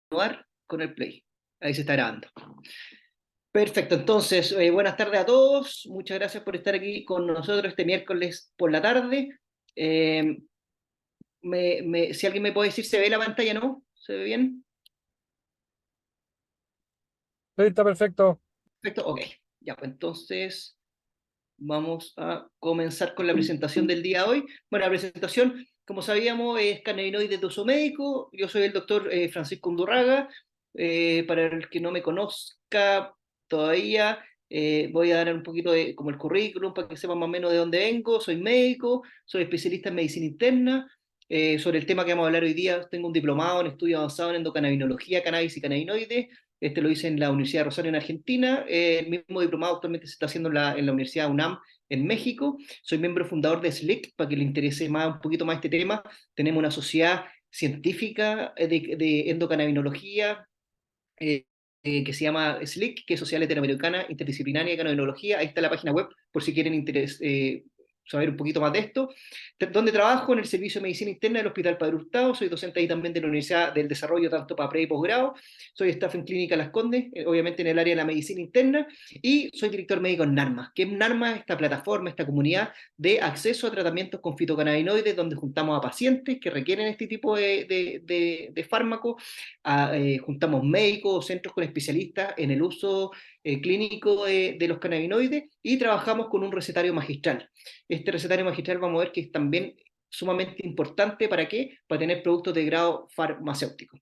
continuar con el play. Ahí se está grabando. Perfecto, entonces, buenas tardes a todos. Muchas gracias por estar aquí con nosotros este miércoles por la tarde. Eh, si alguien me puede decir, ¿se ve la pantalla? ¿No? ¿Se ve bien? Sí, está perfecto. Perfecto, ok. Ya, pues entonces vamos a comenzar con la presentación del día de hoy. Bueno, la presentación, como sabíamos, es cannabinoides de uso médico. Yo soy el doctor Francisco Undurraga. Para el que no me conozca todavía, voy a dar un poquito de como el currículum para que sepan más o menos de dónde vengo. Soy médico, soy especialista en medicina interna. Sobre el tema que vamos a hablar hoy día, tengo un diplomado en estudio avanzado en endocannabinología, cannabis y cannabinoides. Este lo hice en la Universidad de Rosario en Argentina. El mismo diplomado actualmente se está haciendo en la Universidad UNAM en México. Soy miembro fundador de SLIC, para que le interese más, un poquito más este tema. Tenemos una sociedad científica de endocannabinología que se llama SLIC, que es Sociedad Latinoamericana Interdisciplinaria de Cannabinología. Ahí está la página web por si quieren saber un poquito más de esto. Donde trabajo en el Servicio de Medicina Interna del Hospital Padre Hurtado, soy docente ahí también de la Universidad del Desarrollo, tanto para pre y posgrado, soy staff en Clínica Las Condes, obviamente en el área de la medicina interna, y soy director médico en NARMA, que es NARMA, esta plataforma, esta comunidad de acceso a tratamientos con fitocannabinoides, donde juntamos a pacientes que requieren este tipo de fármacos, juntamos médicos, centros con especialistas en el uso clínico de los cannabinoides, y trabajamos con un recetario magistral. Este recetario magistral vamos a ver que es también sumamente importante. ¿Para qué? Para tener productos de grado farmacéutico.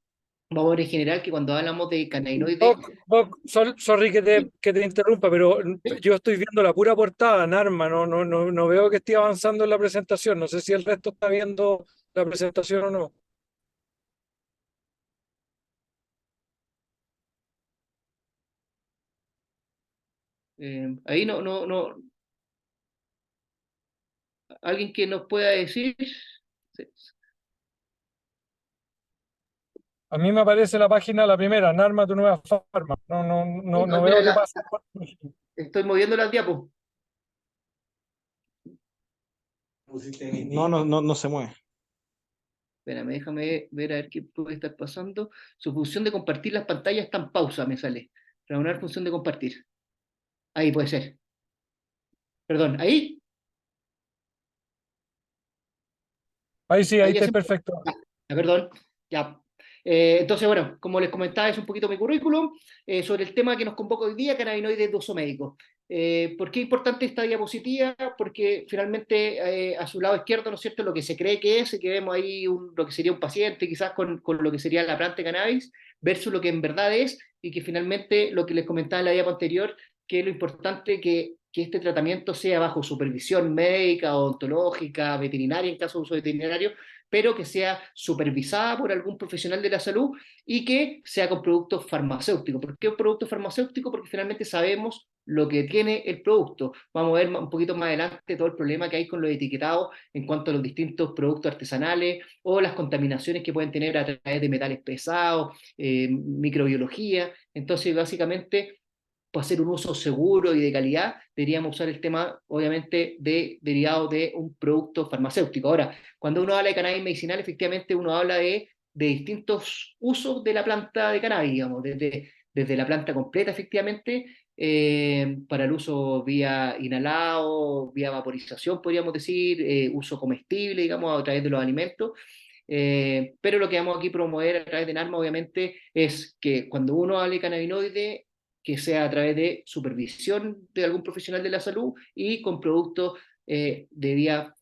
Vamos a ver en general que cuando hablamos de cannabinoides, Sorry que te interrumpa, pero yo estoy viendo la pura portada, Narma, no veo que esté avanzando en la presentación. No sé si el resto está viendo la presentación o no. ahí alguien que nos pueda decir. Sí. A mí me aparece la página, la primera, Narma, tu nueva farma. No Mira, veo qué pasa. estoy moviendo las diapos. No se mueve. Espérame, déjame ver a ver qué puede estar pasando. Su función de compartir las pantallas está en pausa, me sale. Reanudar función de compartir. Ahí puede ser. Perdón, ahí. Ahí sí, ahí Ahí está hacemos. perfecto. Perdón, ya. Entonces, bueno, como les comentaba, es un poquito mi currículum sobre el tema que nos convoca hoy día, cannabinoides de uso médico. ¿Por qué es importante esta diapositiva? Porque finalmente a su lado izquierdo, ¿no es cierto?, lo que se cree que es, y que vemos ahí lo que sería un paciente, quizás con lo que sería la planta de cannabis, versus lo que en verdad es, y que finalmente lo que les comentaba en la diapo anterior, que es lo importante que este tratamiento sea bajo supervisión médica, odontológica, veterinaria, en caso de uso veterinario, pero que sea supervisada por algún profesional de la salud y que sea con productos farmacéuticos. ¿Por qué un producto farmacéutico? Porque finalmente sabemos lo que tiene el producto. Vamos a ver un poquito más adelante todo el problema que hay con los etiquetados en cuanto a los distintos productos artesanales o las contaminaciones que pueden tener a través de metales pesados, microbiología. Entonces, básicamente, para hacer un uso seguro y de calidad, deberíamos usar el tema, obviamente, derivado de un producto farmacéutico. Ahora, cuando uno habla de cannabis medicinal, efectivamente uno habla de distintos usos de la planta de cannabis, digamos, desde la planta completa, efectivamente, para el uso vía inhalado, vía vaporización, podríamos decir, uso comestible, digamos, a través de los alimentos. Pero lo que vamos aquí a promover a través de NARMA, obviamente, es que cuando uno hable de cannabinoide, que sea a través de supervisión de algún profesional de la salud y con productos de vía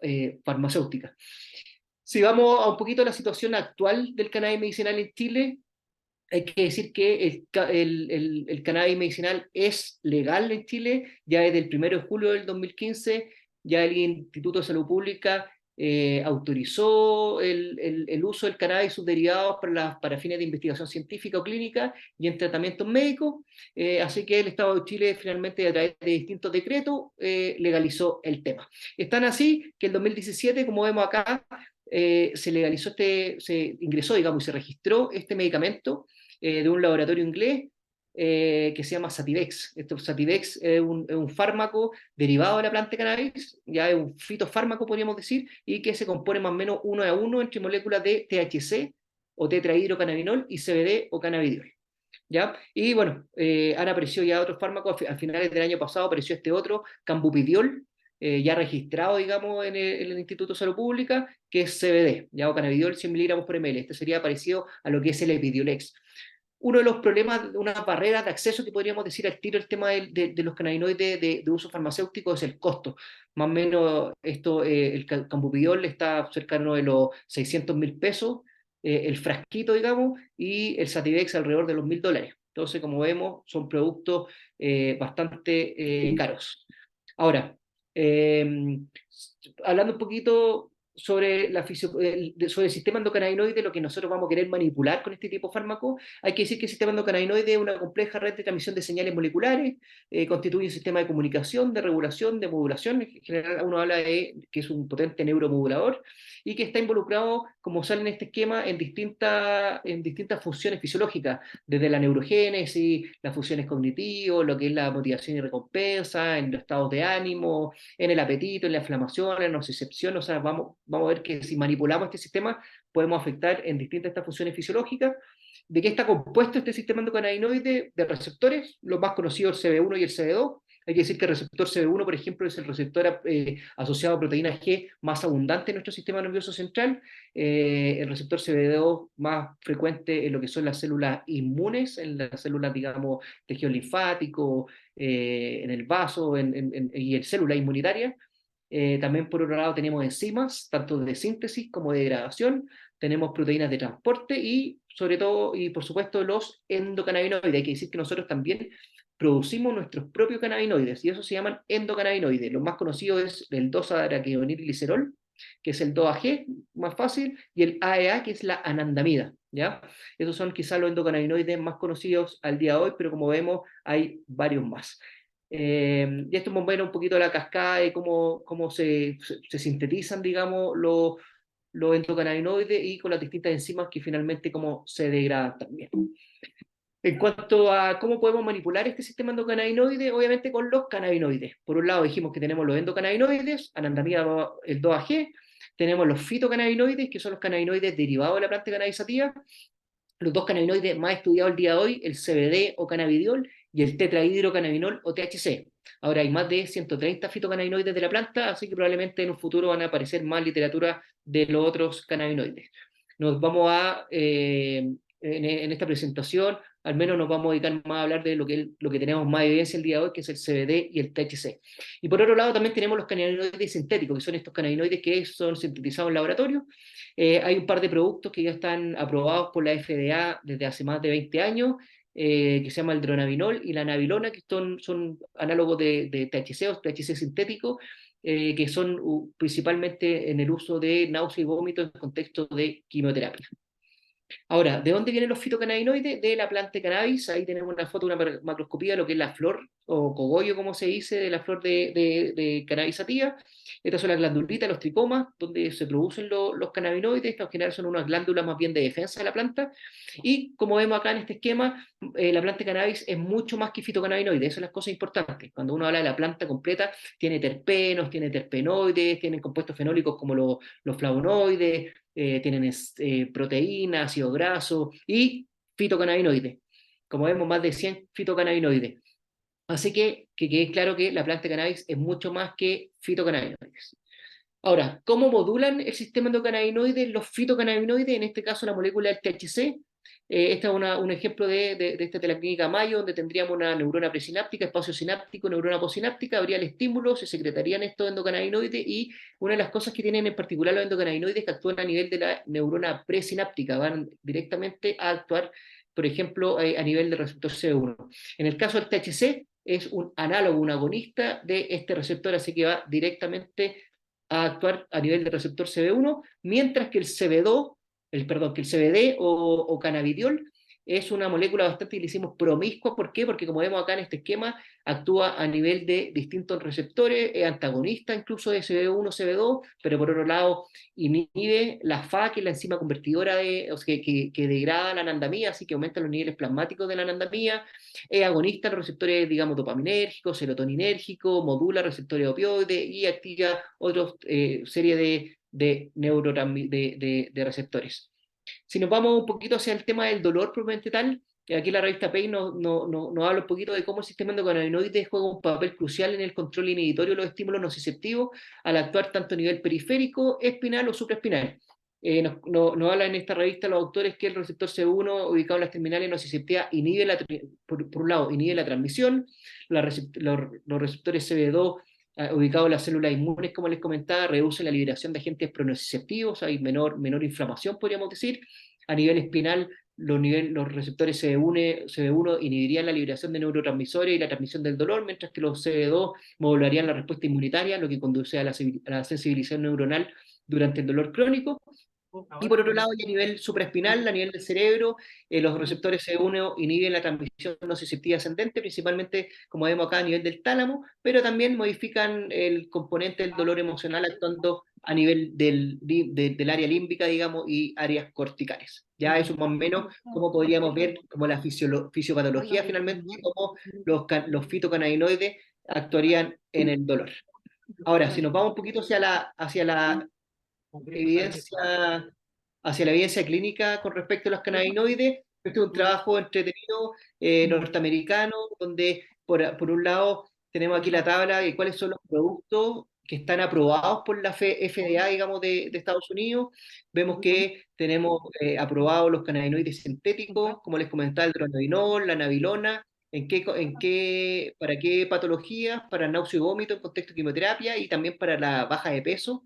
farmacéutica. Si vamos a un poquito a la situación actual del cannabis medicinal en Chile, hay que decir que el cannabis medicinal es legal en Chile, ya desde el 1 de julio del 2015, ya el Instituto de Salud Pública autorizó el uso del cannabis y sus derivados para fines de investigación científica o clínica y en tratamientos médicos, así que el Estado de Chile finalmente a través de distintos decretos legalizó el tema. Están así que el 2017, como vemos acá, se legalizó se ingresó, digamos, y se registró este medicamento de un laboratorio inglés que se llama Sativex. Sativex es un fármaco derivado de la planta de cannabis, ya es un fitofármaco, podríamos decir, y que se compone más o menos uno a uno entre moléculas de THC o tetrahidrocannabinol y CBD o cannabidiol. ¿Ya? Y bueno, han aparecido ya otros fármacos, a finales del año pasado apareció este otro, cambupidiol, ya registrado, digamos, en el Instituto de Salud Pública, que es CBD, ya, o cannabidiol 100 miligramos por ml. Este sería parecido a lo que es el Epidiolex. Uno de los problemas, unas barreras de acceso que podríamos decir al tiro, el tema de los cannabinoides de uso farmacéutico es el costo. Más o menos esto, el cambupidiol está cercano de los 600.000 pesos, el frasquito, digamos, y el Sativex alrededor de los $1.000. Entonces, como vemos, son productos bastante caros. Ahora, eh, hablando un poquito sobre, sobre el sistema endocannabinoide, lo que nosotros vamos a querer manipular con este tipo de fármacos, hay que decir que el sistema endocannabinoide es una compleja red de transmisión de señales moleculares, constituye un sistema de comunicación, de regulación, de modulación. En general uno habla de que es un potente neuromodulador y que está involucrado, como sale en este esquema, en distintas funciones fisiológicas, desde la neurogénesis, las funciones cognitivas, lo que es la motivación y recompensa, en los estados de ánimo, en el apetito, en la inflamación, en la nocicepción. O sea, vamos a ver que si manipulamos este sistema podemos afectar en distintas estas funciones fisiológicas. ¿De qué está compuesto este sistema endocannabinoide? De receptores, los más conocidos el CB1 y el CB2. Hay que decir que el receptor CB1, por ejemplo, es el receptor asociado a proteína G más abundante en nuestro sistema nervioso central. El receptor CB2 más frecuente en lo que son las células inmunes, en las células, digamos, tejido linfático, en el vaso y en células inmunitarias. También por otro lado tenemos enzimas, tanto de síntesis como de degradación, tenemos proteínas de transporte y sobre todo, y por supuesto, los endocannabinoides. Hay que decir que nosotros también producimos nuestros propios cannabinoides y eso se llaman endocannabinoides. Lo más conocido es el 2-araquidonilglicerol, que es el 2-AG, más fácil, y el AEA, que es la anandamida, ¿ya? Esos son quizás los endocannabinoides más conocidos al día de hoy, pero como vemos hay varios más. Y esto nos muestra un poquito la cascada de cómo se sintetizan, digamos, los endocannabinoides y con las distintas enzimas que finalmente cómo se degradan también. En cuanto a cómo podemos manipular este sistema endocannabinoide, obviamente con los cannabinoides. Por un lado dijimos que tenemos los endocannabinoides, anandamida, el 2-AG, tenemos los fitocannabinoides, que son los cannabinoides derivados de la planta cannabisativa, los dos cannabinoides más estudiados el día de hoy, el CBD o cannabidiol y el tetrahidrocannabinol o THC. Ahora hay más de 130 fitocannabinoides de la planta, así que probablemente en un futuro van a aparecer más literatura de los otros cannabinoides. Nos vamos en esta presentación, al menos nos vamos a dedicar más a hablar de lo que tenemos más evidencia el día de hoy, que es el CBD y el THC. Y por otro lado también tenemos los cannabinoides sintéticos, que son estos cannabinoides que son sintetizados en laboratorio. Hay un par de productos que ya están aprobados por la FDA desde hace más de 20 años, que se llama el dronabinol y la nabilona, que son análogos de THC o THC sintético, que son principalmente en el uso de náusea y vómito en contexto de quimioterapia. Ahora, ¿de dónde vienen los fitocannabinoides? De la planta de cannabis. Ahí tenemos una foto, una macroscopía de lo que es la flor, o cogollo, como se dice, de la flor de cannabis sativa. Estas son las glandulitas, los tricomas, donde se producen los cannabinoides. Estas en general son unas glándulas más bien de defensa de la planta. Y como vemos acá en este esquema, la planta de cannabis es mucho más que fitocannabinoides. Esas son las cosas importantes. Cuando uno habla de la planta completa, tiene terpenos, tiene terpenoides, tiene compuestos fenólicos como los flavonoides, tienen proteínas, ácido graso y fitocannabinoides. Como vemos, más de 100 fitocannabinoides. Así que quede claro que la planta de cannabis es mucho más que fitocannabinoides. Ahora, ¿cómo modulan el sistema endocannabinoide los fitocannabinoides? En este caso, la molécula del THC. Este es un ejemplo de esta de la clínica Mayo, donde tendríamos una neurona presináptica, espacio sináptico, neurona posináptica, habría el estímulo, se secretarían estos endocannabinoides y una de las cosas que tienen en particular los endocannabinoides es que actúan a nivel de la neurona presináptica, van directamente a actuar, por ejemplo, a nivel del receptor C1. En el caso del THC, es un análogo, un agonista de este receptor, así que va directamente a actuar a nivel del receptor CB1, mientras que el CB2, que el CBD o cannabidiol es una molécula bastante, le hicimos promiscua. ¿Por qué? Porque como vemos acá en este esquema, actúa a nivel de distintos receptores, es antagonista incluso de CB1, CB2, pero por otro lado inhibe la FA, que es la enzima convertidora que degrada la anandamida, así que aumenta los niveles plasmáticos de la anandamida, es agonista en los receptores, digamos, dopaminérgicos, serotoninérgicos, modula receptores opioides y activa otra serie de receptores. Si nos vamos un poquito hacia el tema del dolor propiamente tal, aquí la revista Page nos habla un poquito de cómo el sistema endocannabinoide juega un papel crucial en el control inhibitorio de los estímulos nociceptivos al actuar tanto a nivel periférico, espinal o supraespinal. Nos hablan en esta revista los autores que el receptor C1 ubicado en las terminales nociceptivas inhibe por un lado, inhibe la transmisión, los receptores CB2 ubicados en las células inmunes, como les comentaba, reducen la liberación de agentes pronociceptivos, hay menor inflamación, podríamos decir. A nivel espinal, los receptores CB1 inhibirían la liberación de neurotransmisores y la transmisión del dolor, mientras que los CB2 modularían la respuesta inmunitaria, lo que conduce a la sensibilización neuronal durante el dolor crónico. Y por otro lado, y a nivel supraespinal, a nivel del cerebro, los receptores C1 inhiben la transmisión nociceptiva ascendente, principalmente, como vemos acá, a nivel del tálamo, pero también modifican el componente del dolor emocional actuando a nivel del área límbica, digamos, y áreas corticales. Ya eso más o menos como podríamos ver como la fisiopatología finalmente, cómo los fitocannabinoides actuarían en el dolor. Ahora, si nos vamos un poquito hacia la evidencia, hacia la evidencia clínica con respecto a los cannabinoides. Este es un trabajo entretenido norteamericano, donde por un lado tenemos aquí la tabla de cuáles son los productos que están aprobados por la FDA, digamos, de Estados Unidos. Vemos que tenemos aprobados los cannabinoides sintéticos, como les comentaba, el dronabinol, la nabilona. ¿Para qué patologías? Para náusea y vómito en contexto de quimioterapia y también para la baja de peso.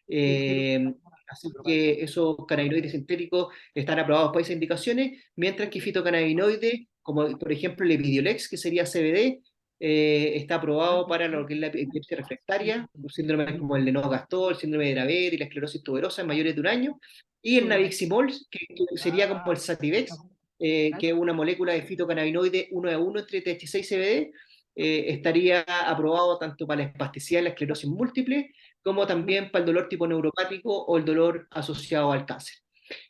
Eh, Así que esos cannabinoides sintéticos están aprobados para esas indicaciones, mientras que fitocannabinoides, como por ejemplo el Epidiolex, que sería CBD, está aprobado para lo que es la epilepsia refractaria, los síndromes como el Lennox-Gastaut, el síndrome de Dravet y la esclerosis tuberosa en mayores de un año, y el Nabiximol, que sería como el Sativex, que es una molécula de fitocannabinoide 1 a 1 entre THC y CBD, estaría aprobado tanto para la espasticidad y la esclerosis múltiple, como también para el dolor tipo neuropático o el dolor asociado al cáncer.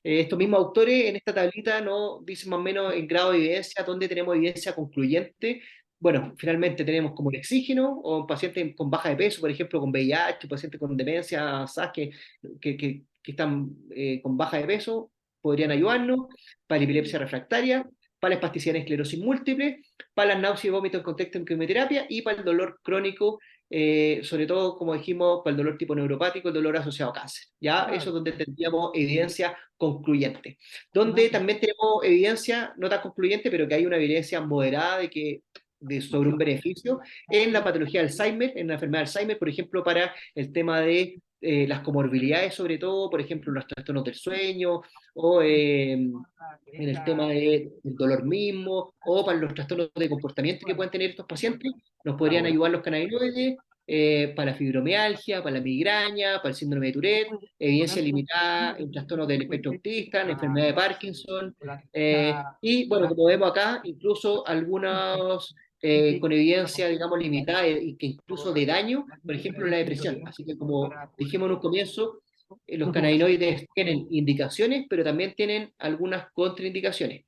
Estos mismos autores en esta tablita nos dicen más o menos en grado de evidencia, donde tenemos evidencia concluyente. Bueno, finalmente tenemos como el oxígeno, o pacientes con baja de peso, por ejemplo, con VIH, pacientes con demencia, SAS, que están con baja de peso, podrían ayudarnos, para la epilepsia refractaria, para la espasticidad en esclerosis múltiple, para la náusea y vómito en contexto de quimioterapia y para el dolor crónico sobre todo, como dijimos, para el dolor tipo neuropático, el dolor asociado a cáncer. ¿Ya? Eso es donde tendríamos evidencia concluyente. Donde también tenemos evidencia, no tan concluyente, pero que hay una evidencia moderada sobre un beneficio en la patología de Alzheimer, en la enfermedad de Alzheimer, por ejemplo, para el tema de las comorbilidades, sobre todo, por ejemplo, los trastornos del sueño, o en el tema del dolor mismo, o para los trastornos de comportamiento que pueden tener estos pacientes, nos podrían ayudar los cannabinoides, para la fibromialgia, para la migraña, para el síndrome de Tourette, evidencia limitada en trastornos del espectro autista, en enfermedad de Parkinson, y bueno, como vemos acá, incluso algunos con evidencia, digamos, limitada y que incluso de daño, por ejemplo, en la depresión. Así que como dijimos en un comienzo, los cannabinoides tienen indicaciones, pero también tienen algunas contraindicaciones,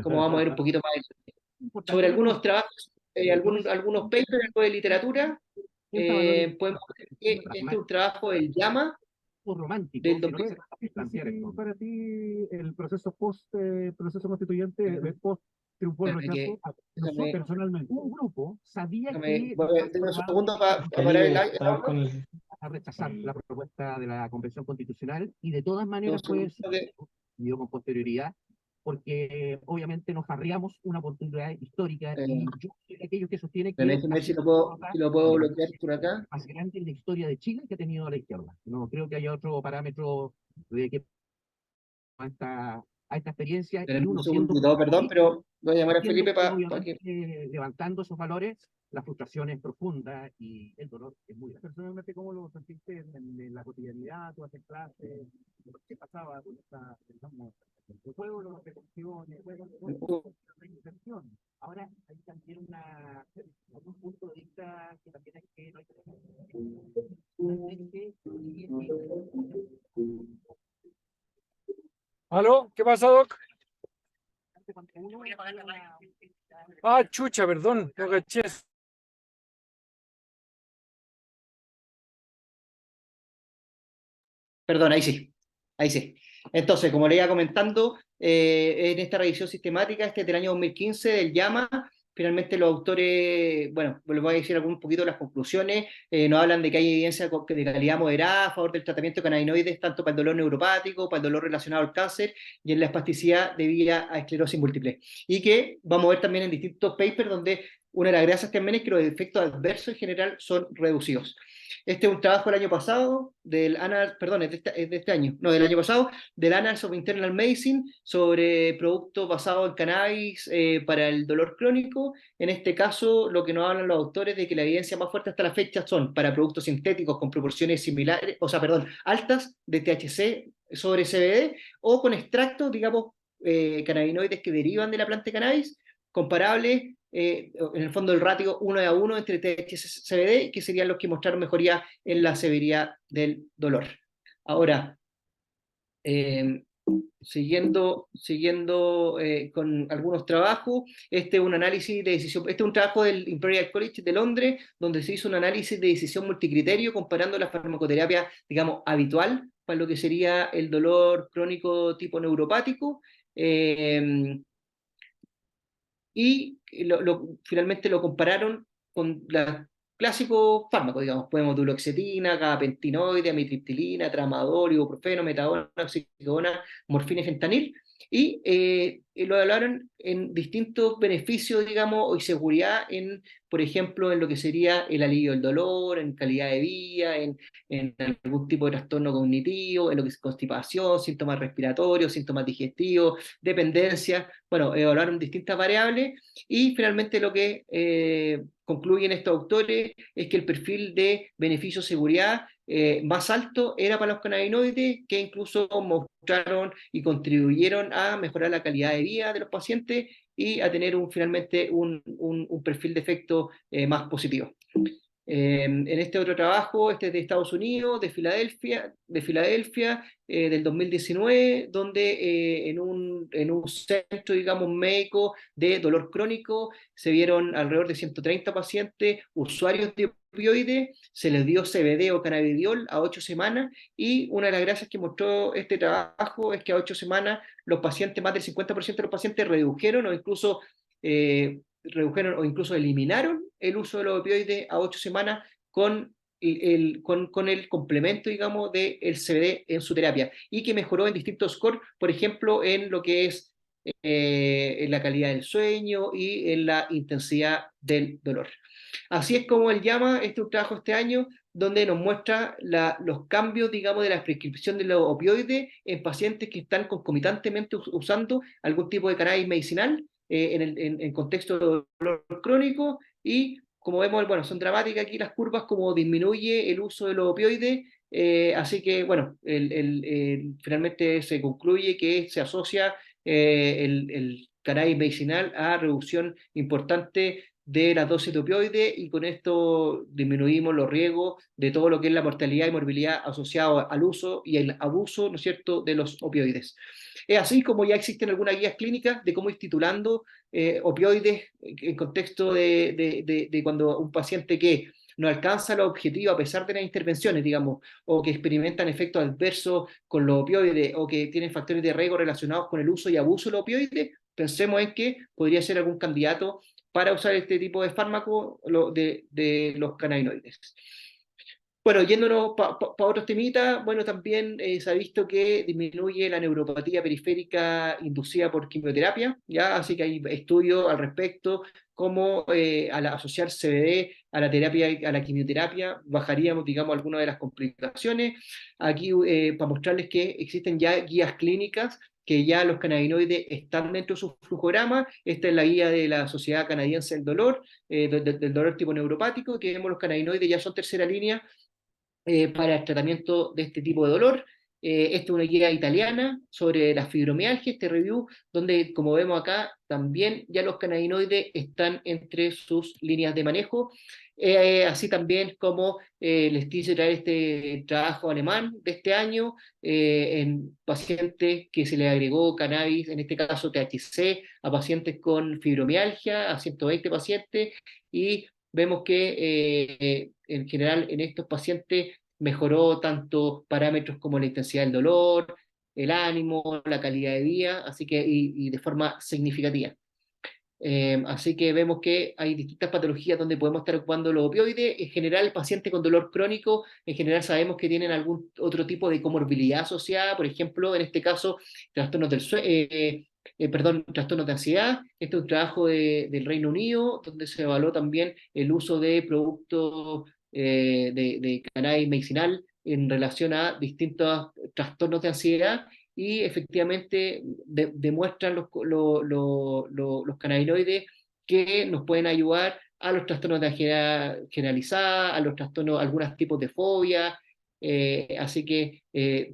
como vamos a ver un poquito más adelante. Sobre algunos trabajos, algunos papers, algo de literatura, podemos ver que este es un trabajo del JAMA del ¿No es 2000. difícil para ti el proceso proceso constituyente, post triunfó el rechazo? Nosotros Déjame, personalmente, un grupo sabía déjame, que déjame un segundo para parar el audio. a rechazar la propuesta de la Convención Constitucional y de todas Un maneras fue segundo que- decidido con posterioridad porque obviamente nos arriamos una oportunidad histórica y eh, yo soy de aquellos que sostiene que déjame ha ver si sido lo puedo, si lo puedo la bloquear por acá. más grande en la historia de Chile que ha tenido la izquierda. No creo que haya otro parámetro de que a esta experiencia y Esperen un uno siendo segundito, perdón, político, pero voy a llamar a entiendo Felipe que para que... obviamente levantando esos valores, la frustración es profunda y el dolor es muy grande. Personalmente, ¿cómo lo sentiste en la cotidianidad? ¿Tú haces clases? ¿Qué pasaba con esta, digamos, el juego, las reflexiones, la inserción? Ahora hay también un punto de vista que también hay que no hay que ¿Aló? ¿Qué pasa, Doc? cuando uno Ah, chucha, perdón, no caché. Perdón, ahí sí, ahí sí. Entonces, como le iba comentando, en esta revisión sistemática, este es del año 2015 del llama, finalmente los autores, bueno, les voy a decir un poquito las conclusiones, nos hablan de que hay evidencia de calidad moderada a favor del tratamiento de cannabinoides, tanto para el dolor neuropático, para el dolor relacionado al cáncer y en la espasticidad debida a esclerosis múltiple. Y que vamos a ver también en distintos papers donde una de las gracias también es que los efectos adversos en general son reducidos. Este es un trabajo del año pasado, perdón, es de este año, no, del año pasado, del Annals of Internal Medicine sobre productos basados en cannabis para el dolor crónico. En este caso, lo que nos hablan los autores de que la evidencia más fuerte hasta la fecha son para productos sintéticos con proporciones similares, o sea, perdón, altas de THC sobre CBD o con extractos, digamos, cannabinoides que derivan de la planta de cannabis, comparables en el fondo el ratio 1:1 entre THC y CBD, que serían los que mostraron mejoría en la severidad del dolor. Ahora, eh, siguiendo con algunos trabajos, este es un análisis de decisión, este es un trabajo del Imperial College de Londres, donde se hizo un análisis de decisión multicriterio comparando la farmacoterapia, digamos, habitual para lo que sería el dolor crónico tipo neuropático, y finalmente lo compararon con los clásicos fármacos, digamos, podemos duloxetina, gabapentinoide, amitriptilina, tramadol, ibuprofeno, metadona, oxicodona, morfina y fentanil, y lo evaluaron en distintos beneficios, digamos, y seguridad en, por ejemplo, en lo que sería el alivio del dolor, en calidad de vida, en algún tipo de trastorno cognitivo, en lo que es constipación, síntomas respiratorios, síntomas digestivos, dependencia. Bueno, evaluaron distintas variables y finalmente lo que concluyen estos autores es que el perfil de beneficio-seguridad más alto era para los cannabinoides, que incluso mostraron y contribuyeron a mejorar la calidad de vida de los pacientes y a tener finalmente un perfil de efecto más positivo. En este otro trabajo, este es de Estados Unidos, de Filadelfia del 2019, donde en un centro, digamos, médico de dolor crónico, se vieron alrededor de 130 pacientes, usuarios de opioides, se les dio CBD o cannabidiol a 8 semanas, y una de las gracias que mostró este trabajo es que a 8 semanas los pacientes, más del 50% de los pacientes redujeron o incluso eliminaron el uso de los opioides a 8 semanas con el complemento, digamos, del CBD en su terapia, y que mejoró en distintos scores, por ejemplo, en lo que es en la calidad del sueño y en la intensidad del dolor. Así es como él llama este trabajo este año, donde nos muestra los cambios, digamos, de la prescripción de los opioides en pacientes que están concomitantemente usando algún tipo de cannabis medicinal en contexto de dolor crónico, y como vemos, bueno, son dramáticas aquí las curvas, como disminuye el uso de los opioides, así que, bueno, finalmente se concluye que se asocia el cannabis medicinal a reducción importante de las dosis de opioides, y con esto disminuimos los riesgos de todo lo que es la mortalidad y morbilidad asociado al uso y el abuso, ¿no es cierto?, de los opioides. Es así como ya existen algunas guías clínicas de cómo ir titulando opioides en contexto de cuando un paciente que no alcanza los objetivos a pesar de las intervenciones, digamos, o que experimentan efectos adversos con los opioides, o que tienen factores de riesgo relacionados con el uso y abuso de los opioides, pensemos en que podría ser algún candidato para usar este tipo de fármaco de los cannabinoides. Bueno, yéndonos para otros temitas, bueno, también se ha visto que disminuye la neuropatía periférica inducida por quimioterapia, ¿ya? Así que hay estudios al respecto, cómo al asociar CBD a la terapia, a la quimioterapia, bajaríamos, digamos, algunas de las complicaciones. Aquí, para mostrarles que existen ya guías clínicas, que ya los cannabinoides están dentro de su flujograma. Esta es la guía de la Sociedad Canadiense del Dolor, del dolor tipo neuropático, que vemos los cannabinoides ya son tercera línea para el tratamiento de este tipo de dolor. Esta es una guía italiana sobre la fibromialgia, este review, donde, como vemos acá, también ya los cannabinoides están entre sus líneas de manejo. Así también como les quise traer este trabajo alemán de este año, en pacientes que se le agregó cannabis, en este caso THC, a pacientes con fibromialgia, a 120 pacientes, y vemos que en general en estos pacientes mejoró tanto parámetros como la intensidad del dolor, el ánimo, la calidad de vida, así que, y de forma significativa. Así que vemos que hay distintas patologías donde podemos estar ocupando los opioides. En general, pacientes con dolor crónico, en general sabemos que tienen algún otro tipo de comorbilidad asociada, por ejemplo, en este caso, trastornos trastornos de ansiedad. Este es un trabajo del Reino Unido, donde se evaluó también el uso de productos de cannabis medicinal en relación a distintos trastornos de ansiedad, y efectivamente demuestran los cannabinoides que nos pueden ayudar a los trastornos de ansiedad generalizada, a los trastornos, algunos tipos de fobia, así que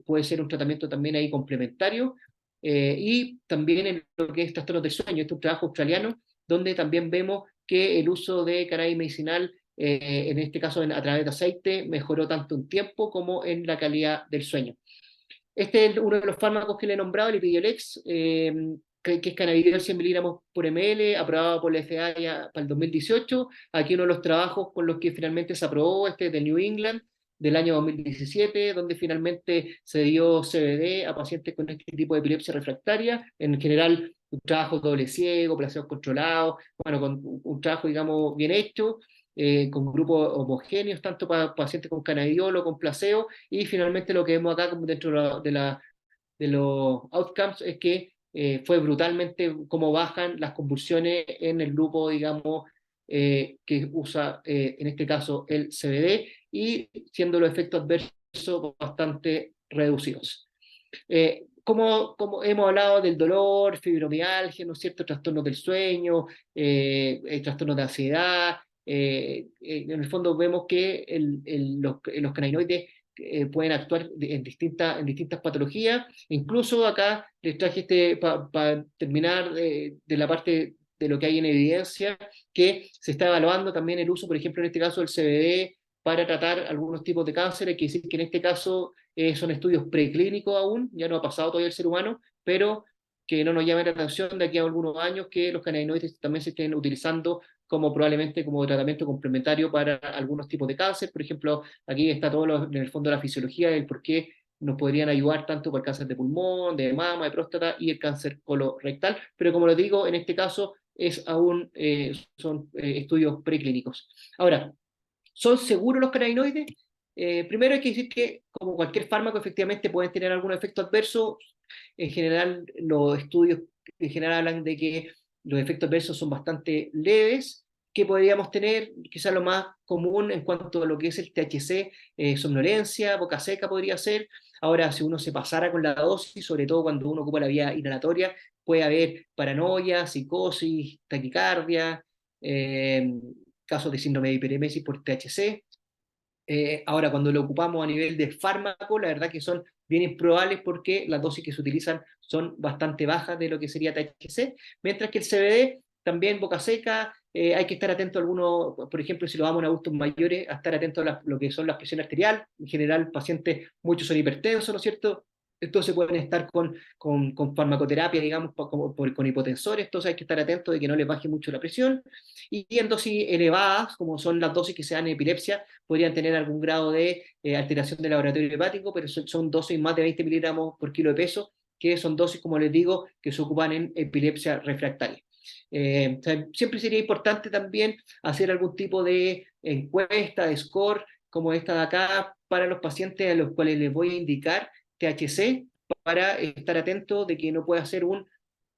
puede ser un tratamiento también ahí complementario, y también en lo que es trastornos del sueño. Este es un trabajo australiano donde también vemos que el uso de cannabis medicinal, en este caso a través de aceite, mejoró tanto en tiempo como en la calidad del sueño. Este es uno de los fármacos que le he nombrado, el Epidiolex, que es cannabidiol 100 miligramos por ml, aprobado por la FDA ya para el 2018. Aquí uno de los trabajos con los que finalmente se aprobó, este de New England, del año 2017, donde finalmente se dio CBD a pacientes con este tipo de epilepsia refractaria. En general, un trabajo doble ciego, placebos controlados, bueno, con un trabajo, digamos, bien hecho, con grupos homogéneos, tanto para pacientes con cannabidiol o con placebo, y finalmente lo que vemos acá como dentro de los outcomes es que fue brutalmente cómo bajan las convulsiones en el grupo, digamos, que usa, en este caso, el CBD, y siendo los efectos adversos bastante reducidos. Como hemos hablado del dolor, fibromialgia, ¿no es cierto?, trastornos del sueño, trastornos de ansiedad, en el fondo vemos que los cannabinoides pueden actuar en distintas patologías. Incluso acá les traje para terminar de la parte de lo que hay en evidencia, que se está evaluando también el uso, por ejemplo, en este caso del CBD, para tratar algunos tipos de cáncer. Hay que decir que en este caso son estudios preclínicos aún, ya no ha pasado todavía el ser humano, pero que no nos llame la atención de aquí a algunos años que los cannabinoides también se estén utilizando como probablemente como tratamiento complementario para algunos tipos de cáncer. Por ejemplo, aquí está todo en el fondo la fisiología del por qué nos podrían ayudar tanto para el cáncer de pulmón, de mama, de próstata y el cáncer colorectal, pero como les digo, en este caso son estudios preclínicos. Ahora, ¿son seguros los cannabinoides? Primero hay que decir que, como cualquier fármaco, efectivamente pueden tener algún efecto adverso. En general, los estudios en general hablan de que los efectos adversos son bastante leves, que podríamos tener, quizás lo más común en cuanto a lo que es el THC, somnolencia, boca seca podría ser. Ahora, si uno se pasara con la dosis, sobre todo cuando uno ocupa la vía inhalatoria, puede haber paranoia, psicosis, taquicardia, casos de síndrome de hiperemesis por THC. Ahora, cuando lo ocupamos a nivel de fármaco, la verdad que son bien improbables porque las dosis que se utilizan son bastante bajas de lo que sería THC, mientras que el CBD, también boca seca, hay que estar atento a algunos, por ejemplo, si lo damos a adultos mayores, a estar atento a lo que son las presiones arteriales. En general, pacientes, muchos son hipertensos, ¿no es cierto? Entonces pueden estar con farmacoterapia, digamos, con hipotensores, entonces hay que estar atento de que no les baje mucho la presión. Y en dosis elevadas, como son las dosis que se dan en epilepsia, podrían tener algún grado de alteración del laboratorio hepático, pero son dosis más de 20 miligramos por kilo de peso, que son dosis, como les digo, que se ocupan en epilepsia refractaria. O sea, siempre sería importante también hacer algún tipo de encuesta, de score, como esta de acá, para los pacientes a los cuales les voy a indicar THC, para estar atento de que no pueda ser un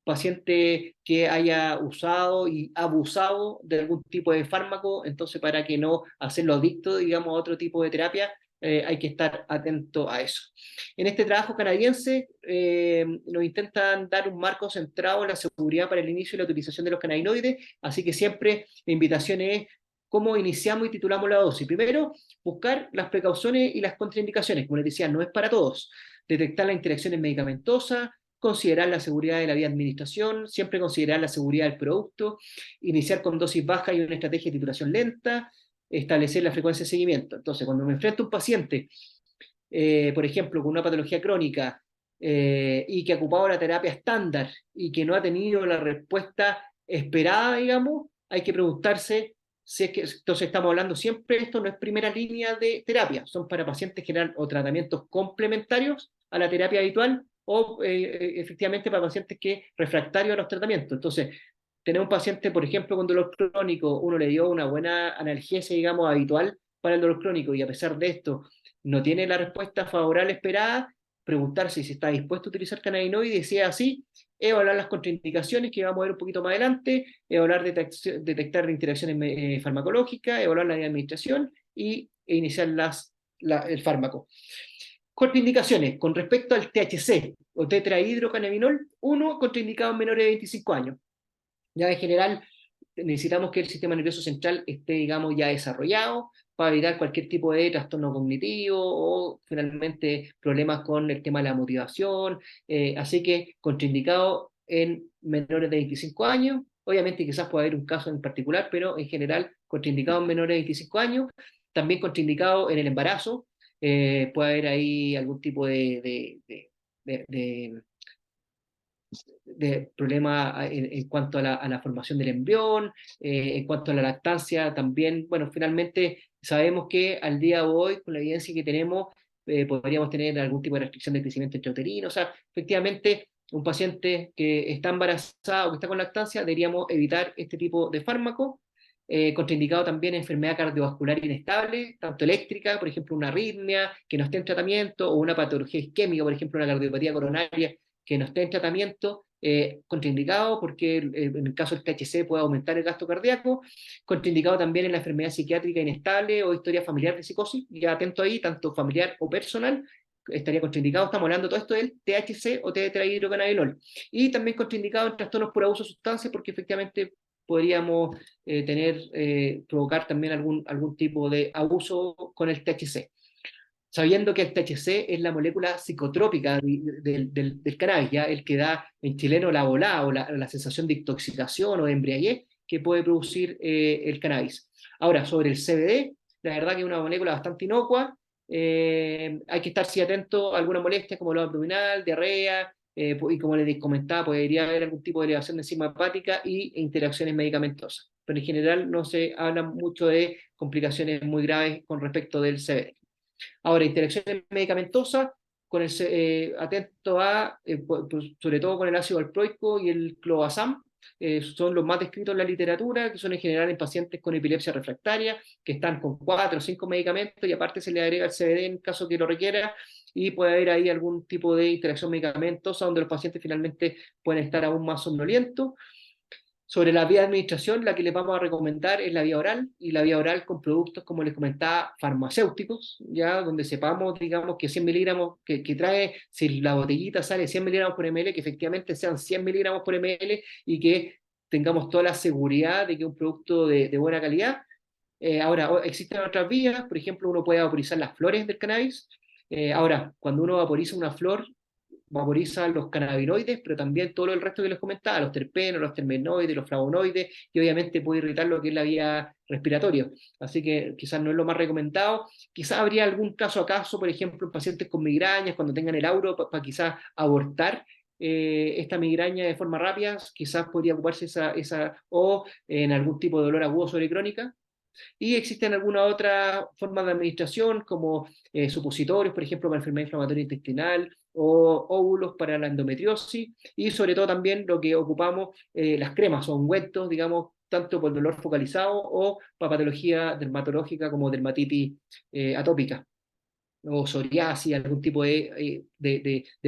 paciente que haya usado y abusado de algún tipo de fármaco. Entonces, para que no hacerlo adicto, digamos, a otro tipo de terapia, hay que estar atento a eso. En este trabajo canadiense nos intentan dar un marco centrado en la seguridad para el inicio y la utilización de los cannabinoides, así que siempre la invitación es cómo iniciamos y titulamos la dosis. Primero, buscar las precauciones y las contraindicaciones. Como les decía, no es para todos. Detectar las interacciones medicamentosas, considerar la seguridad de la vía de administración, siempre considerar la seguridad del producto, iniciar con dosis baja y una estrategia de titulación lenta, establecer la frecuencia de seguimiento. Entonces, cuando me enfrento a un paciente, por ejemplo, con una patología crónica, y que ha ocupado la terapia estándar y que no ha tenido la respuesta esperada, digamos, hay que preguntarse si es que, entonces estamos hablando siempre, esto no es primera línea de terapia, son para pacientes general o tratamientos complementarios a la terapia habitual, o efectivamente para pacientes que refractarios a los tratamientos. Entonces, tener un paciente, por ejemplo, con dolor crónico, uno le dio una buena analgesia, digamos, habitual para el dolor crónico, y a pesar de esto no tiene la respuesta favorable esperada, preguntarse si está dispuesto a utilizar cannabinoides, y si es así, evaluar las contraindicaciones, que vamos a ver un poquito más adelante, evaluar detectar interacciones farmacológicas, evaluar la administración e iniciar el fármaco. Contraindicaciones con respecto al THC o tetrahidrocannabinol, uno contraindicado en menores de 25 años. Ya en general necesitamos que el sistema nervioso central esté, digamos, ya desarrollado para evitar cualquier tipo de trastorno cognitivo o finalmente problemas con el tema de la motivación. Así que contraindicado en menores de 25 años. Obviamente quizás pueda haber un caso en particular, pero en general contraindicado en menores de 25 años. También contraindicado en el embarazo. Puede haber ahí algún tipo de problema en cuanto a la formación del embrión, en cuanto a la lactancia también. Bueno, finalmente sabemos que al día de hoy, con la evidencia que tenemos, podríamos tener algún tipo de restricción de crecimiento intrauterino. O sea, efectivamente, un paciente que está embarazado o que está con lactancia, deberíamos evitar este tipo de fármaco. Contraindicado también enfermedad cardiovascular inestable, tanto eléctrica, por ejemplo, una arritmia que no esté en tratamiento, o una patología isquémica, por ejemplo, una cardiopatía coronaria que no esté en tratamiento, contraindicado porque en el caso del THC puede aumentar el gasto cardíaco. Contraindicado también en la enfermedad psiquiátrica inestable o historia familiar de psicosis, ya atento ahí, tanto familiar o personal, estaría contraindicado. Estamos hablando todo esto del THC o tetrahidrocannabinol. Y también contraindicado en trastornos por abuso de sustancias, porque efectivamente podríamos provocar también algún tipo de abuso con el THC, sabiendo que el THC es la molécula psicotrópica del cannabis, ¿ya? El que da en chileno la volada o la sensación de intoxicación o de embriaguez que puede producir el cannabis. Ahora, sobre el CBD, la verdad que es una molécula bastante inocua. Hay que estar sí atento a alguna molestia como dolor abdominal, diarrea, y como les comentaba, podría haber algún tipo de elevación de enzima hepática e interacciones medicamentosas. Pero en general no se habla mucho de complicaciones muy graves con respecto del CBD. Ahora, interacciones medicamentosas, atento a, sobre todo con el ácido valproico y el clobazam, son los más descritos en la literatura, que son en general en pacientes con epilepsia refractaria, que están con 4 o 5 medicamentos, y aparte se le agrega el CBD en caso que lo requiera, y puede haber ahí algún tipo de interacción medicamentosa donde los pacientes finalmente pueden estar aún más somnolientos. Sobre la vía de administración, la que les vamos a recomendar es la vía oral, y la vía oral con productos, como les comentaba, farmacéuticos, ya donde sepamos, digamos, que 100 miligramos, que trae, si la botellita sale 100 miligramos por ml, que efectivamente sean 100 miligramos por ml, y que tengamos toda la seguridad de que es un producto de buena calidad. Ahora, existen otras vías, por ejemplo, uno puede vaporizar las flores del cannabis. Ahora, cuando uno vaporiza una flor, vaporiza los cannabinoides, pero también todo el resto que les comentaba, los terpenos, los termenoides, los flavonoides, y obviamente puede irritar lo que es la vía respiratoria. Así que quizás no es lo más recomendado. Quizás habría algún caso a caso, por ejemplo, en pacientes con migrañas, cuando tengan el auro, para quizás abortar esta migraña de forma rápida, quizás podría ocuparse o en algún tipo de dolor agudo sobre crónica. Y existen algunas otras formas de administración, como supositorios, por ejemplo, para enfermedad inflamatoria intestinal, o óvulos para la endometriosis, y sobre todo también lo que ocupamos, las cremas o ungüentos, digamos, tanto por dolor focalizado o para patología dermatológica como dermatitis atópica o psoriasis, algún tipo de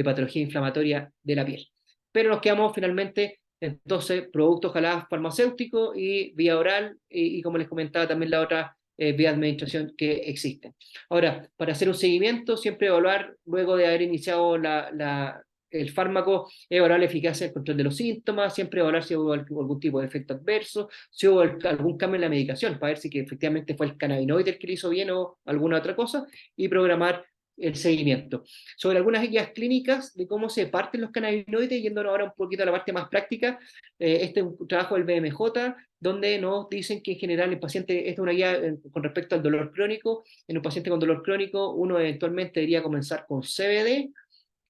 patología inflamatoria de la piel. Pero nos quedamos finalmente, entonces, productos ojalá farmacéuticos y vía oral, y como les comentaba también la otra vía de administración que existen. Ahora, para hacer un seguimiento, siempre evaluar, luego de haber iniciado el fármaco, evaluar la eficacia del control de los síntomas, siempre evaluar si hubo algún tipo de efecto adverso, si hubo algún cambio en la medicación, para ver si que efectivamente fue el cannabinoide el que le hizo bien o alguna otra cosa, y programar el seguimiento. Sobre algunas guías clínicas de cómo se parten los cannabinoides, yéndonos ahora un poquito a la parte más práctica, este es un trabajo del BMJ, donde nos dicen que en general el paciente, esta es una guía con respecto al dolor crónico. En un paciente con dolor crónico, uno eventualmente debería comenzar con CBD,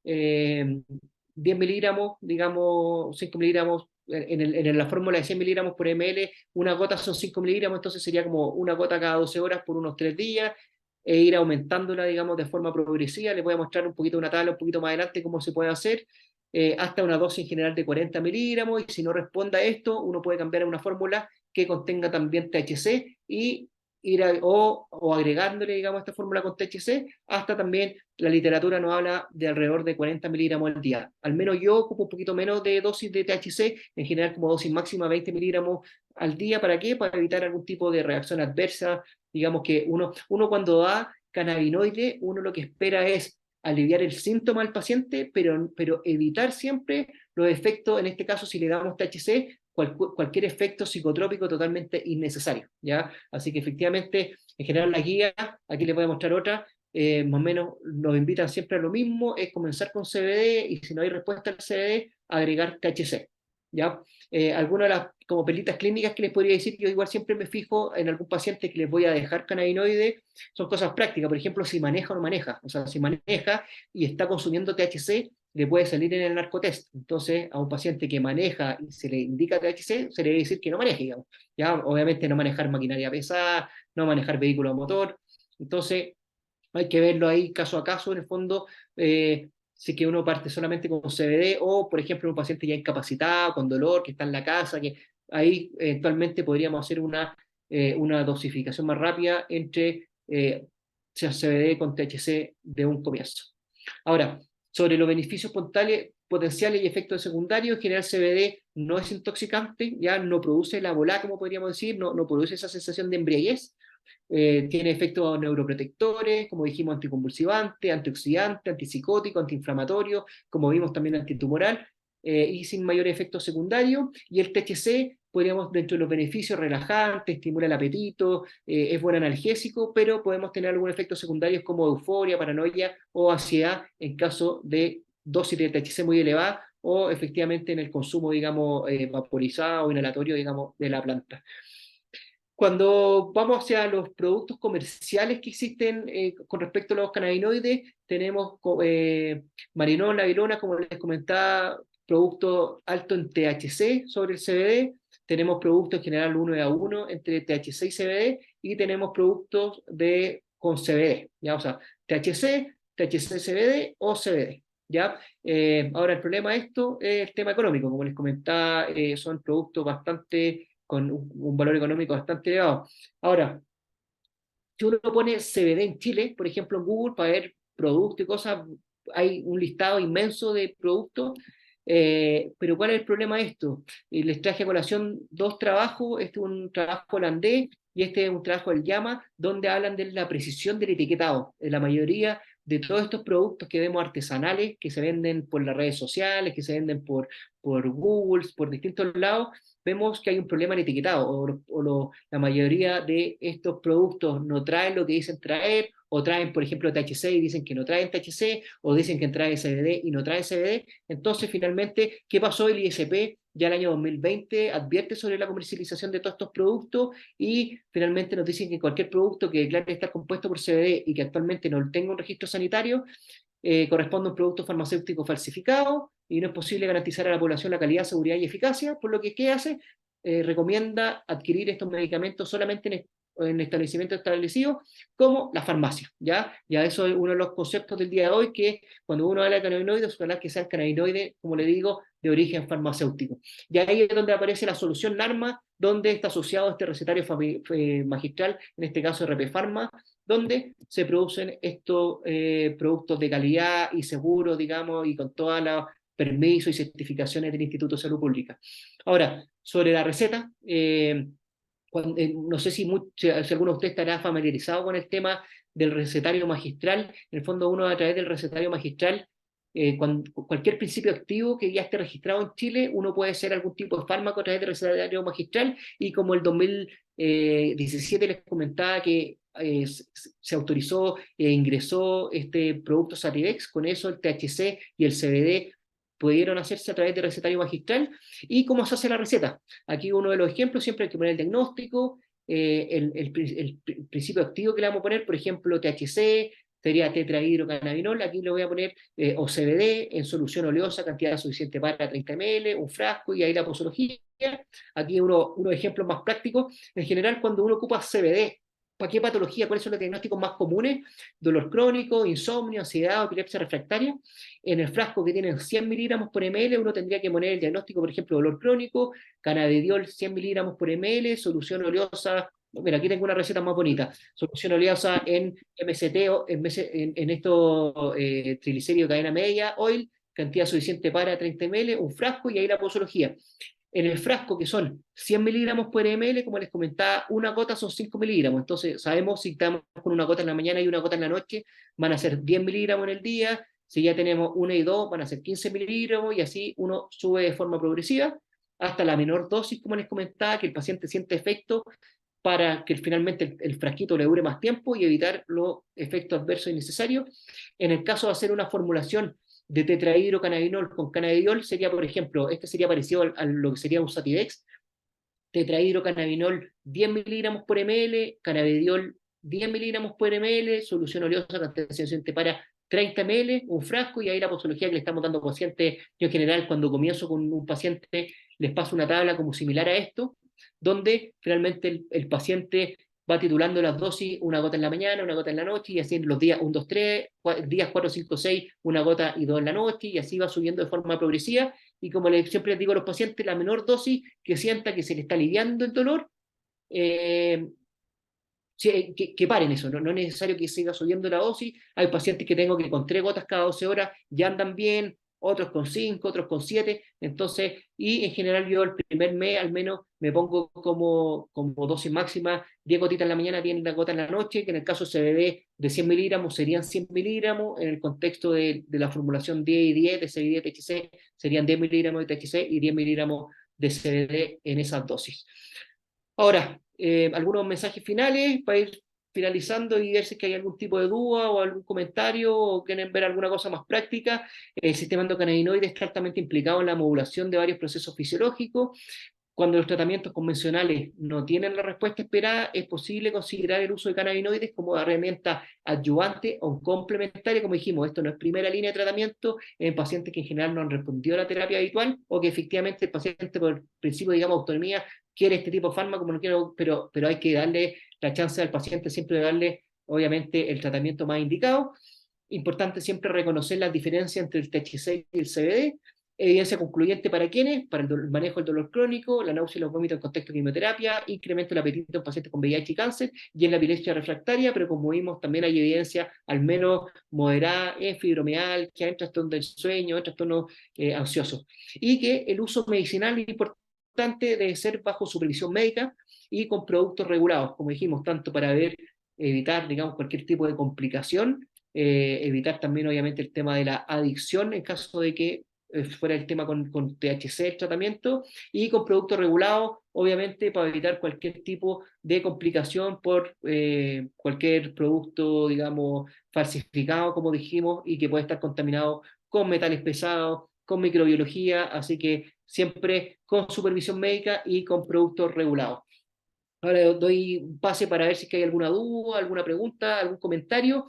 10 miligramos, digamos 5 miligramos, en la fórmula de 100 miligramos por ml, una gota son 5 miligramos, entonces sería como una gota cada 12 horas por unos 3 días. e ir aumentándola, digamos, de forma progresiva. Les voy a mostrar un poquito una tabla un poquito más adelante cómo se puede hacer, hasta una dosis en general de 40 miligramos, y si no responde a esto, uno puede cambiar a una fórmula que contenga también THC y o agregándole, digamos, esta fórmula con THC, hasta también la literatura nos habla de alrededor de 40 miligramos al día. Al menos yo ocupo un poquito menos de dosis de THC, en general como dosis máxima 20 miligramos al día. ¿Para qué? Para evitar algún tipo de reacción adversa. Digamos que uno cuando da cannabinoide, uno lo que espera es aliviar el síntoma al paciente, pero evitar siempre los efectos, en este caso si le damos THC, cualquier efecto psicotrópico totalmente innecesario, ¿ya? Así que efectivamente, en general la guía, aquí les voy a mostrar otra, más o menos nos invitan siempre a lo mismo, es comenzar con CBD, y si no hay respuesta al CBD, agregar THC, ¿ya? Algunas de las como pelitas clínicas que les podría decir, yo igual siempre me fijo en algún paciente que les voy a dejar cannabinoide, son cosas prácticas, por ejemplo, si maneja o no maneja, o sea, si maneja y está consumiendo THC, le puede salir en el narcotest. Entonces, a un paciente que maneja y se le indica THC, se le debe decir que no maneje, digamos. ¿Ya? Obviamente no manejar maquinaria pesada, no manejar vehículo a motor. Entonces, hay que verlo ahí caso a caso, en el fondo, si que uno parte solamente con CBD, o por ejemplo un paciente ya incapacitado, con dolor, que está en la casa, que ahí eventualmente podríamos hacer una dosificación más rápida entre sea CBD con THC de un comienzo. Ahora, sobre los beneficios potenciales y efectos secundarios, en general CBD no es intoxicante, ya no produce la bola, como podríamos decir, no produce esa sensación de embriaguez. Tiene efectos neuroprotectores, como dijimos, anticonvulsivante, antioxidante, antipsicótico, antiinflamatorio, como vimos también antitumoral, y sin mayores efectos secundarios. Y el THC, podríamos, dentro de los beneficios, relajante, estimula el apetito, es buen analgésico, pero podemos tener algunos efectos secundarios como euforia, paranoia o ansiedad en caso de dosis de THC muy elevada, o efectivamente en el consumo, digamos, vaporizado o inhalatorio, digamos, de la planta. Cuando vamos hacia los productos comerciales que existen con respecto a los cannabinoides, tenemos Marinol, Nabilona, como les comentaba, producto alto en THC sobre el CBD, tenemos productos en general 1:1 entre THC y CBD, y tenemos productos con CBD, ¿ya? O sea, THC, THC-CBD o CBD. ¿Ya? Ahora el problema de esto es el tema económico, como les comentaba, son productos con un valor económico bastante elevado. Ahora, si uno pone CBD en Chile, por ejemplo en Google, para ver productos y cosas, hay un listado inmenso de productos, pero ¿cuál es el problema de esto? Les traje a colación dos trabajos, este es un trabajo holandés y este es un trabajo del Llama, donde hablan de la precisión del etiquetado. La mayoría de todos estos productos que vemos artesanales, que se venden por las redes sociales, que se venden por Google, por distintos lados, vemos que hay un problema en etiquetado, la mayoría de estos productos no traen lo que dicen traer, o traen, por ejemplo, THC y dicen que no traen THC, o dicen que traen CBD y no traen CBD. Entonces, finalmente, ¿qué pasó? El ISP ya el año 2020 advierte sobre la comercialización de todos estos productos, y finalmente nos dicen que cualquier producto que declare estar compuesto por CBD y que actualmente no tenga un registro sanitario, corresponde a un producto farmacéutico falsificado, y no es posible garantizar a la población la calidad, seguridad y eficacia, por lo que ¿qué hace? Recomienda adquirir estos medicamentos solamente en establecimientos establecidos como la farmacia, ¿ya? Ya eso es uno de los conceptos del día de hoy, que cuando uno habla de cannabinoides, ojalá que sean cannabinoides, como le digo, de origen farmacéutico. Y ahí es donde aparece la solución NARMA, donde está asociado a este recetario magistral, en este caso RP Pharma, donde se producen estos productos de calidad y seguros, digamos, y con todos los permisos y certificaciones del Instituto de Salud Pública. Ahora, sobre la receta, no sé si alguno de ustedes estará familiarizado con el tema del recetario magistral. En el fondo, uno a través del recetario magistral, cualquier principio activo que ya esté registrado en Chile, uno puede hacer algún tipo de fármaco a través del recetario magistral, y como el 2017 les comentaba que se autorizó e ingresó este producto Sativex, con eso el THC y el CBD pudieron hacerse a través del recetario magistral. ¿Y cómo se hace la receta? Aquí uno de los ejemplos, siempre hay que poner el diagnóstico, el principio activo que le vamos a poner, por ejemplo, THC, sería tetrahidrocannabinol, aquí le voy a poner o CBD en solución oleosa, cantidad suficiente para 30 ml, un frasco, y ahí la posología. Aquí unos ejemplos más prácticos. En general, cuando uno ocupa CBD ¿para qué patología? ¿Cuáles son los diagnósticos más comunes? Dolor crónico, insomnio, ansiedad, epilepsia refractaria. En el frasco que tiene 100 miligramos por ml, uno tendría que poner el diagnóstico, por ejemplo, dolor crónico, cannabidiol 100 miligramos por ml, solución oleosa. Mira, aquí tengo una receta más bonita. Solución oleosa en MCT, en estos triglicéridos de cadena media, oil, cantidad suficiente para 30 ml, un frasco y ahí la posología. En el frasco, que son 100 miligramos por ml, como les comentaba, una gota son 5 miligramos. Entonces, sabemos si estamos con una gota en la mañana y una gota en la noche, van a ser 10 miligramos en el día. Si ya tenemos una y dos, van a ser 15 miligramos, y así uno sube de forma progresiva hasta la menor dosis, como les comentaba, que el paciente siente efecto para que finalmente el frasquito le dure más tiempo y evitar los efectos adversos innecesarios. En el caso de hacer una formulación de tetrahidrocannabinol con cannabidiol, sería, por ejemplo, este sería parecido a lo que sería un Satidex, tetrahidrocannabinol 10 miligramos por ml, cannabidiol 10 miligramos por ml, solución oleosa concentración para 30 ml, un frasco, y ahí la posología que le estamos dando a pacientes. Yo en general, cuando comienzo con un paciente, les paso una tabla como similar a esto, donde finalmente el paciente va titulando las dosis, una gota en la mañana, una gota en la noche, y así en los días 1, 2, 3, días 4, 5, 6, una gota y 2 en la noche, y así va subiendo de forma progresiva. Y como siempre les digo a los pacientes, la menor dosis que sienta que se le está aliviando el dolor, que paren eso, no es necesario que siga subiendo la dosis. Hay pacientes que tengo que con 3 gotas cada 12 horas ya andan bien, otros con 5, otros con 7. Entonces, y en general yo el primer mes al menos me pongo como dosis máxima 10 gotitas en la mañana, 10 gotas en la noche, que en el caso de CBD de 100 miligramos serían 100 miligramos, en el contexto de la formulación 10 y 10 de CBD THC serían 10 miligramos de THC y 10 miligramos de CBD en esas dosis. Ahora, algunos mensajes finales para ir finalizando y ver si es que hay algún tipo de duda o algún comentario o quieren ver alguna cosa más práctica. El sistema endocannabinoide está altamente implicado en la modulación de varios procesos fisiológicos. Cuando los tratamientos convencionales no tienen la respuesta esperada, es posible considerar el uso de cannabinoides como herramienta adyuvante o complementaria. Como dijimos, esto no es primera línea de tratamiento en pacientes que en general no han respondido a la terapia habitual, o que efectivamente el paciente por principio, digamos, autonomía, quiere este tipo de fármaco, no quiero, pero hay que darle la chance al paciente siempre de darle, obviamente, el tratamiento más indicado. Importante siempre reconocer las diferencias entre el THC y el CBD. Evidencia concluyente para quienes, para el manejo del dolor crónico, la náusea y los vómitos en contexto de quimioterapia, incremento del apetito en pacientes con VIH y cáncer, y en la epilepsia refractaria, pero como vimos también hay evidencia al menos moderada en fibromialgia, en trastorno del sueño, en trastornos ansiosos. Y que el uso medicinal es importante, debe ser bajo supervisión médica y con productos regulados, como dijimos, tanto para evitar, digamos, cualquier tipo de complicación, evitar también obviamente el tema de la adicción en caso de que fuera el tema con THC el tratamiento, y con productos regulados, obviamente, para evitar cualquier tipo de complicación por cualquier producto, digamos, falsificado, como dijimos, y que puede estar contaminado con metales pesados, con microbiología, así que siempre con supervisión médica y con productos regulados. Ahora doy un pase para ver si es que hay alguna duda, alguna pregunta, algún comentario.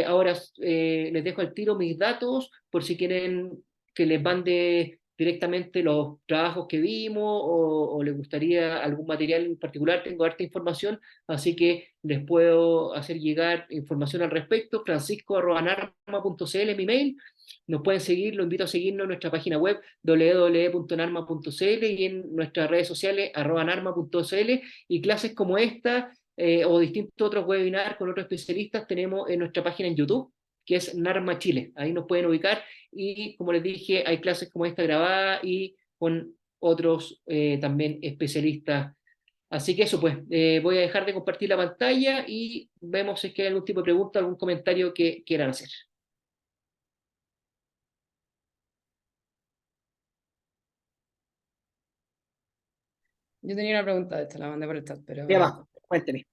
Ahora les dejo al tiro mis datos por si quieren que les mande directamente los trabajos que vimos o les gustaría algún material en particular. Tengo harta información, así que les puedo hacer llegar información al respecto. francisco@narma.cl es mi mail. Nos pueden seguir, los invito a seguirnos en nuestra página web www.narma.cl y en nuestras redes sociales @narma.cl. Y clases como esta o distintos otros webinars con otros especialistas tenemos en nuestra página en YouTube, que es Narma Chile. Ahí nos pueden ubicar y, como les dije, hay clases como esta grabada y con otros también especialistas. Así que eso, pues, voy a dejar de compartir la pantalla y vemos si es que hay algún tipo de pregunta, algún comentario que quieran hacer. Yo tenía una pregunta, de hecho, la mandé por el chat, pero... Ya va, cuénteme.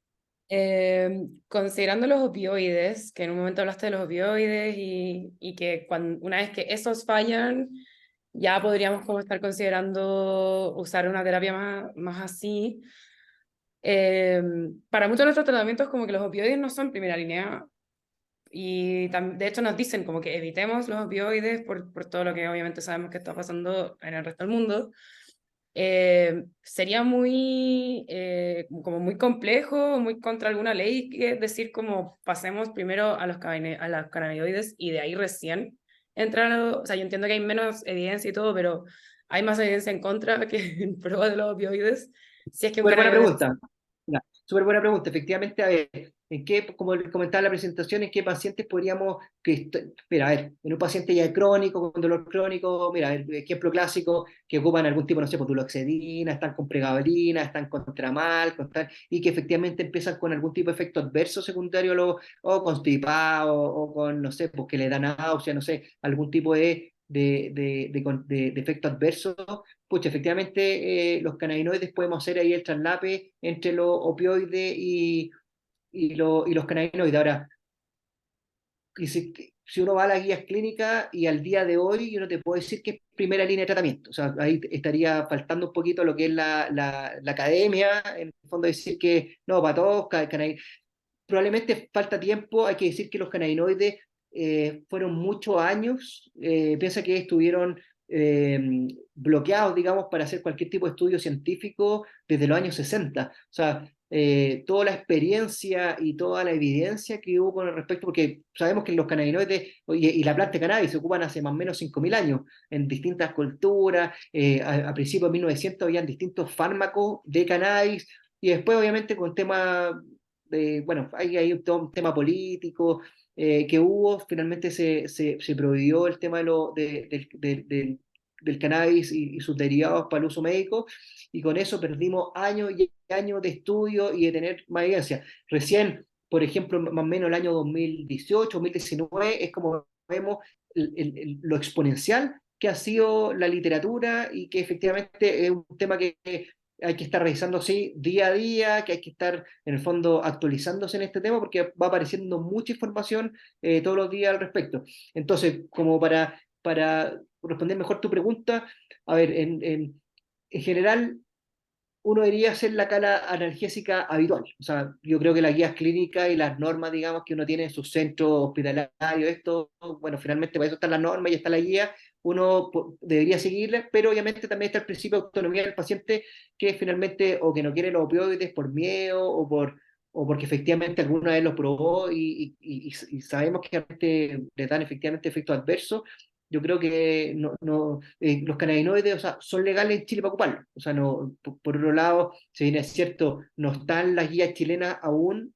Considerando los opioides, que en un momento hablaste de los opioides y que una vez que esos fallan, ya podríamos como estar considerando usar una terapia más así. Para muchos de nuestros tratamientos como que los opioides no son primera línea y de hecho nos dicen como que evitemos los opioides por todo lo que obviamente sabemos que está pasando en el resto del mundo. sería muy, como muy complejo, muy contra alguna ley que decir como pasemos primero a los cannabinoides y de ahí recién entrar o sea, yo entiendo que hay menos evidencia y todo, pero hay más evidencia en contra que en pro de los opioides. Si es que un Súper buena cannabinoide... pregunta. Ya, súper buena pregunta. Efectivamente, a ver, ¿en qué, como comentaba en la presentación, en qué pacientes podríamos, mira, a ver, en un paciente ya crónico, con dolor crónico, mira, el ejemplo clásico, que ocupan algún tipo, no sé, pues duloxetina, están con pregabalina, están con tramal, y que efectivamente empiezan con algún tipo de efecto adverso secundario, o constipado, o con, no sé, pues que le dan náusea, no sé, algún tipo de efecto adverso. Pucha, efectivamente, los cannabinoides podemos hacer ahí el traslape entre los opioides y los cannabinoides. Ahora, y si uno va a las guías clínicas y al día de hoy, yo no te puedo decir que es primera línea de tratamiento. O sea, ahí estaría faltando un poquito lo que es la academia, en el fondo decir que no, para todos, probablemente falta tiempo. Hay que decir que los cannabinoides fueron muchos años, piensa que estuvieron eh, bloqueados, digamos, para hacer cualquier tipo de estudio científico desde los años 60. O sea, toda la experiencia y toda la evidencia que hubo con el respecto, porque sabemos que los cannabinoides y la planta de cannabis se ocupan hace más o menos 5.000 años en distintas culturas. A principios de 1900 habían distintos fármacos de cannabis, y después obviamente con temas bueno, hay todo un tema político que hubo. Finalmente se prohibió el tema del cannabis y sus derivados para el uso médico, y con eso perdimos años y años de estudio y de tener más evidencia. Recién, por ejemplo, más o menos el año 2018, 2019, es como vemos lo exponencial que ha sido la literatura, y que efectivamente es un tema que hay que estar revisando así día a día, que hay que estar en el fondo actualizándose en este tema, porque va apareciendo mucha información todos los días al respecto. Entonces, como para responder mejor tu pregunta, a ver, en general uno debería hacer la cala analgésica habitual. O sea, yo creo que las guías clínicas y las normas, digamos, que uno tiene en sus centros hospitalarios, esto, bueno, finalmente para eso están las normas y está la guía, uno debería seguirlas, pero obviamente también está el principio de autonomía del paciente, que finalmente o que no quiere los opioides por miedo, o porque efectivamente alguna vez los probó y sabemos que realmente le dan efectivamente efectos adversos. Yo creo que los cannabinoides, o sea, son legales en Chile para ocuparlos. O sea, no, por otro lado, si bien es cierto, no están las guías chilenas aún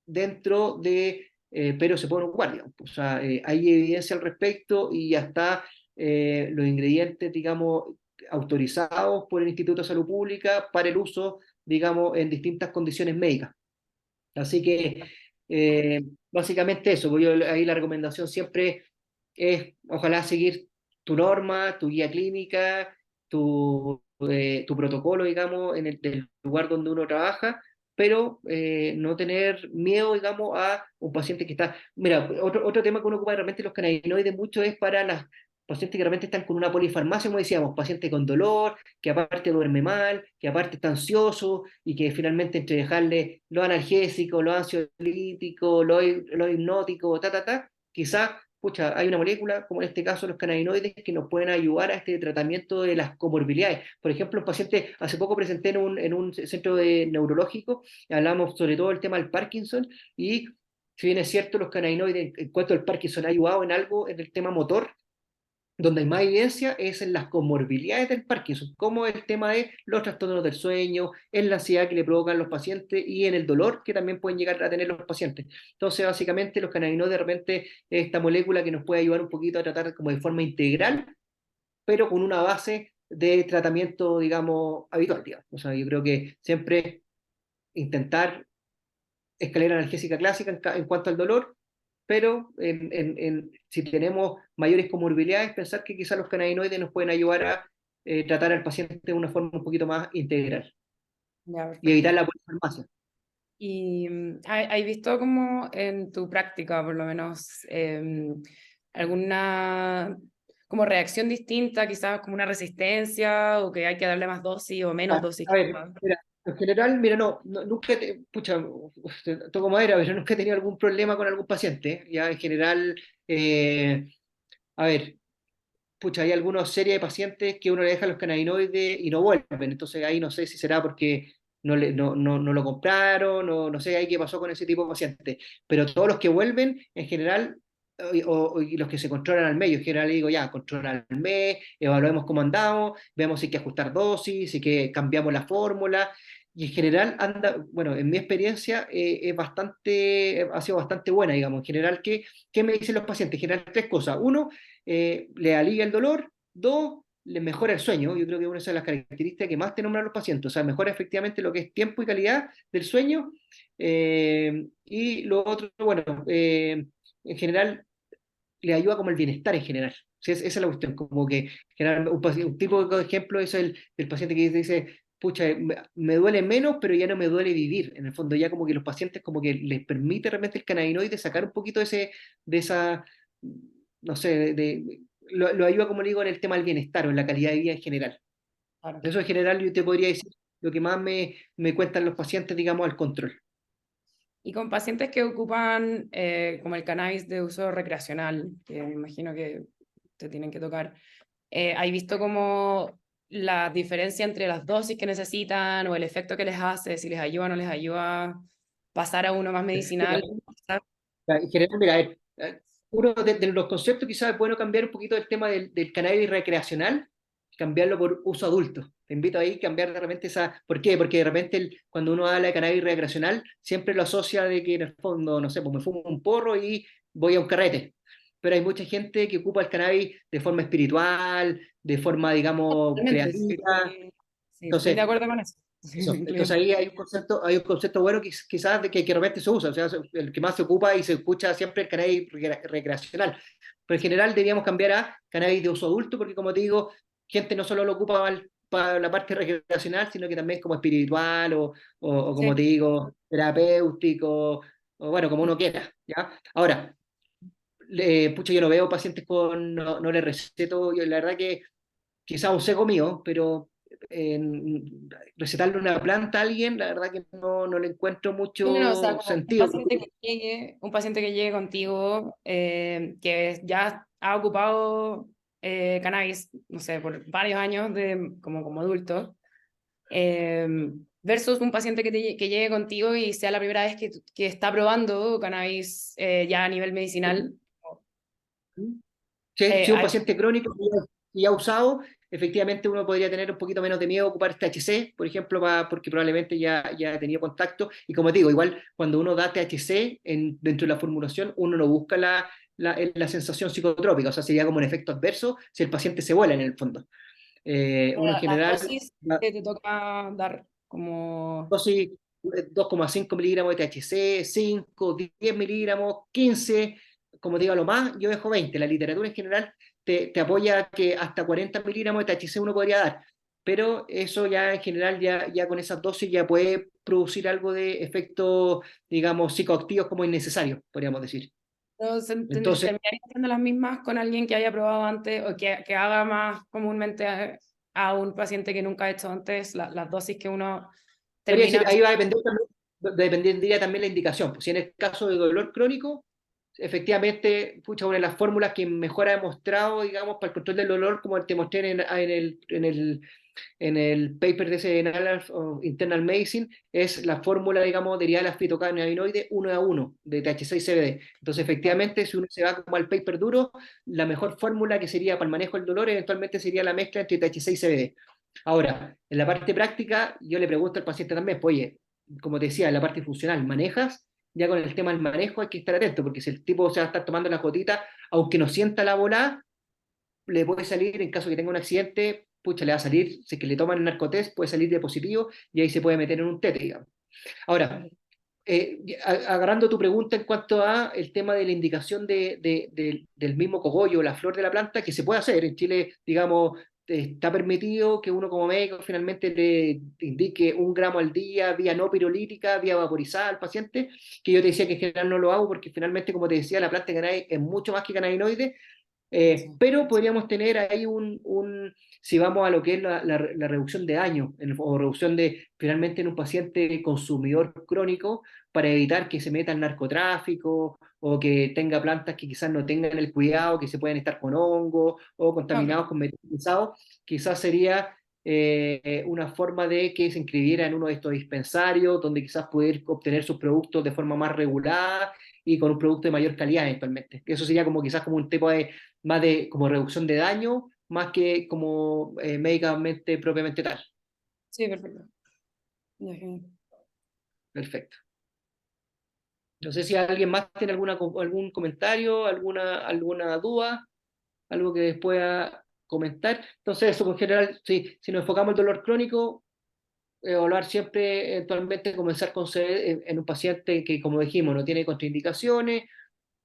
dentro de, pero se pueden ocupar, digamos. O sea, hay evidencia al respecto, y ya está los ingredientes, digamos, autorizados por el Instituto de Salud Pública para el uso, digamos, en distintas condiciones médicas. Así que básicamente eso, pues ahí la recomendación siempre es ojalá seguir tu norma, tu guía clínica, tu protocolo, digamos, en del lugar donde uno trabaja, pero no tener miedo, digamos, a un paciente que está... Mira, otro tema que uno ocupa de repente los cannabinoides mucho es para las pacientes que realmente están con una polifarmacia, como decíamos, paciente con dolor, que aparte duerme mal, que aparte está ansioso, y que finalmente entre dejarle lo analgésico, lo ansiolítico, lo hipnótico, quizás, pucha, hay una molécula, como en este caso los cannabinoides, que nos pueden ayudar a este tratamiento de las comorbilidades. Por ejemplo, un paciente, hace poco presenté en un centro neurológico, hablamos sobre todo el tema del Parkinson, y si bien es cierto, los cannabinoides en cuanto al Parkinson ha ayudado en algo en el tema motor, donde hay más evidencia es en las comorbilidades del Parkinson, como el tema de los trastornos del sueño, en la ansiedad que le provocan los pacientes y en el dolor que también pueden llegar a tener los pacientes. Entonces, básicamente, los cannabinoides de repente es esta molécula que nos puede ayudar un poquito a tratar como de forma integral, pero con una base de tratamiento, digamos, habitual, digamos. O sea, yo creo que siempre intentar escalera analgésica clásica en cuanto al dolor, pero si tenemos mayores comorbilidades, pensar que quizás los cannabinoides nos pueden ayudar a tratar al paciente de una forma un poquito más integral Ya, y perfecto. evitar la polifarmacia. ¿Y has visto como en tu práctica, por lo menos, alguna como reacción distinta, quizás como una resistencia, o que hay que darle más dosis o menos dosis? A ver, Quizás? mira, en general, mira, nunca, pucha, toco madera, pero nunca he tenido algún problema con algún paciente. Ya en general, a ver, pucha, hay algunas series de pacientes que uno le deja los cannabinoides y no vuelven, entonces ahí no sé si será porque no lo compraron, no sé ahí qué pasó con ese tipo de pacientes, pero todos los que vuelven, en general, y los que se controlan al mes, yo en general digo, ya, controlan al mes, evaluemos cómo andamos, vemos si hay que ajustar dosis, si hay que cambiamos la fórmula, y en general anda, bueno, en mi experiencia ha sido bastante buena, digamos, en general, ¿qué me dicen los pacientes? En general, tres cosas. Uno, le alivia el dolor. Dos, le mejora el sueño. Yo creo que una de las características que más te nombran los pacientes. O sea, mejora efectivamente lo que es tiempo y calidad del sueño. Y lo otro, bueno, en general le ayuda como el bienestar en general. Sí, esa es la cuestión, como que general, un tipo de ejemplo es el paciente que dice, pucha, me duele menos, pero ya no me duele vivir. En el fondo ya como que los pacientes como que les permite realmente el cannabinoide sacar un poquito de esa, no sé, lo ayuda, como le digo, en el tema del bienestar o en la calidad de vida en general. Claro. Eso en general yo te podría decir lo que más me cuentan los pacientes, digamos, al control. Y con pacientes que ocupan como el cannabis de uso recreacional, que me imagino que te tienen que tocar, ¿hay visto como la diferencia entre las dosis que necesitan o el efecto que les hace, si les ayuda o no les ayuda pasar a uno más medicinal? En general, mira, uno de los conceptos quizás es bueno cambiar un poquito el tema del cannabis recreacional, cambiarlo por uso adulto. Te invito ahí a cambiar de repente esa. ¿Por qué? Porque de repente cuando uno habla de cannabis recreacional, siempre lo asocia de que en el fondo, no sé, pues me fumo un porro y voy a un carrete. Pero hay mucha gente que ocupa el cannabis de forma espiritual, de forma, digamos, Totalmente, sí, creativa. sí, estoy de Entonces, acuerdo con eso. eso. Incluye- Entonces ahí hay un concepto bueno quizás de que realmente se usa, o sea, el que más se ocupa y se escucha siempre el cannabis recreacional. Pero en general deberíamos cambiar a cannabis de uso adulto, porque como te digo, gente no solo lo ocupa para la parte recreacional, sino que también como espiritual o como Sí. te digo, terapéutico, o bueno, como uno quiera, ¿ya? Ahora, pucha, yo no veo pacientes no les receto, yo la verdad que quizá un seco mío, pero recetarle una planta a alguien, la verdad que no le encuentro Bueno, o sea, mucho como sentido. un paciente que llegue contigo, que ya ha ocupado cannabis, no sé, por varios años como adulto, eh, versus un paciente que llegue contigo y sea la primera vez que está probando cannabis ya a nivel medicinal. Si un Hay paciente crónico y ha usado, efectivamente uno podría tener un poquito menos de miedo a ocupar THC, por ejemplo, porque probablemente ya ha tenido contacto. Y como te digo, igual cuando uno da THC dentro de la formulación, uno no busca la sensación psicotrópica, o sea, sería como un efecto adverso si el paciente se vuela en el fondo. Uno en las general, dosis que te toca dar como... dosis 2,5 miligramos de THC, 5, 10 miligramos, 15, como te digo, a lo más, yo dejo 20. La literatura en general te apoya que hasta 40 miligramos de THC uno podría dar, pero eso ya en general, ya con esas dosis ya puede producir algo de efectos, digamos, psicoactivos como innecesarios, podríamos decir. Pero Entonces, terminaría siendo las mismas con alguien que haya probado antes o que haga más comúnmente a un paciente que nunca ha hecho antes las dosis que uno podría termina. decir, ahí va a depender también, dependería también la indicación. Pues si en el caso de dolor crónico, efectivamente, pucha, una de las fórmulas que mejor ha demostrado, digamos, para el control del dolor, como te mostré en el paper de ese Annals of Internal Medicine, es la fórmula, digamos, derivada de las fitocannabinoides 1 a 1 de THC y CBD. Entonces, efectivamente, si uno se va como al paper duro, la mejor fórmula que sería para el manejo del dolor eventualmente sería la mezcla entre THC y CBD. Ahora, en la parte práctica, yo le pregunto al paciente también, pues, oye, como te decía, en la parte funcional, ¿manejas? Ya con el tema del manejo hay que estar atento, porque si el tipo se va a estar tomando la gotita, aunque no sienta la bola, le puede salir, en caso que tenga un accidente, pucha, le va a salir, si es que le toman el narcotest, puede salir de positivo y ahí se puede meter en un tete, digamos. Ahora, agarrando tu pregunta en cuanto a el tema de la indicación del mismo cogollo, la flor de la planta, que se puede hacer. En Chile, digamos, está permitido que uno como médico finalmente le indique 1 gramo al día, vía no pirolítica, vía vaporizada al paciente, que yo te decía que en general no lo hago porque finalmente, como te decía, la planta de cannabis es mucho más que cannabinoide, Pero podríamos tener ahí si vamos a lo que es la reducción de daño o reducción de finalmente en un paciente consumidor crónico para evitar que se meta el narcotráfico o que tenga plantas que quizás no tengan el cuidado, que se pueden estar con hongos o contaminados con metales pesados, quizás sería una forma de que se inscribiera en uno de estos dispensarios donde quizás poder obtener sus productos de forma más regulada y con un producto de mayor calidad eventualmente. Eso sería como quizás como un tipo de más de como reducción de daño, más que como médicamente propiamente tal. Sí, perfecto. Ya, genial. Perfecto. No sé si alguien más tiene algún comentario, alguna duda, algo que pueda comentar. Entonces, eso en general, sí, si nos enfocamos en el dolor crónico, evaluar siempre, eventualmente comenzar con CBD en un paciente que, como dijimos, no tiene contraindicaciones,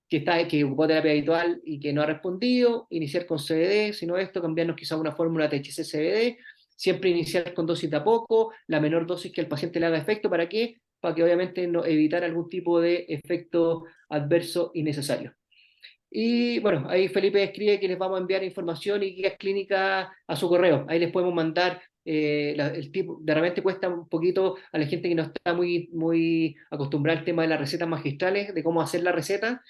que ocupó terapia habitual y que no ha respondido, iniciar con CBD, si no esto, cambiarnos quizá una fórmula THC-CBD, siempre iniciar con dosis de a poco, la menor dosis que el paciente le haga efecto, ¿para qué? Para que obviamente no, evitar algún tipo de efecto adverso innecesario. Y bueno, ahí Felipe escribe que les vamos a enviar información y guías clínicas a su correo. Ahí les podemos mandar el tipo, de repente cuesta un poquito a la gente que no está muy acostumbrada al tema de las recetas magistrales, de cómo hacer la receta.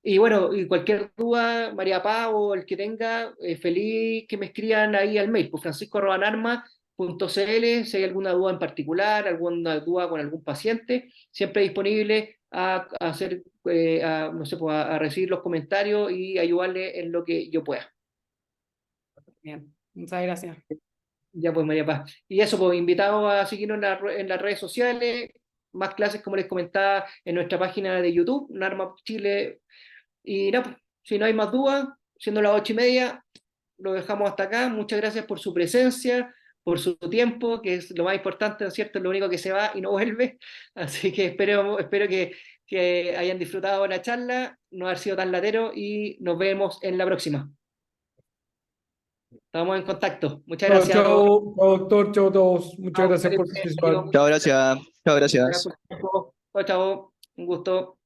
Y bueno, y cualquier duda, María Paz o el que tenga, feliz que me escriban ahí al mail, pues francisco@narma.cl, si hay alguna duda en particular, alguna duda con algún paciente, siempre disponible a hacer, no sé, pues, a recibir los comentarios y ayudarle en lo que yo pueda. Bien, muchas gracias. Ya pues, María Paz. Y eso, pues, invitados a seguirnos en las redes sociales, más clases, como les comentaba, en nuestra página de YouTube, Narma Chile. Y nada, pues, si no hay más dudas, siendo las 8:30, lo dejamos hasta acá. Muchas gracias por su presencia, por su tiempo, que es lo más importante, ¿no es cierto? Es lo único que se va y no vuelve. Así que espero que hayan disfrutado la charla, no haber sido tan latero y nos vemos en la próxima. Estamos en contacto. Muchas Chao, gracias a todos. chao, chao, doctor, chao a todos. Muchas Chao, gracias por Felipe. participar. Chao, gracias. Chao, gracias. Chao, chao. Un gusto.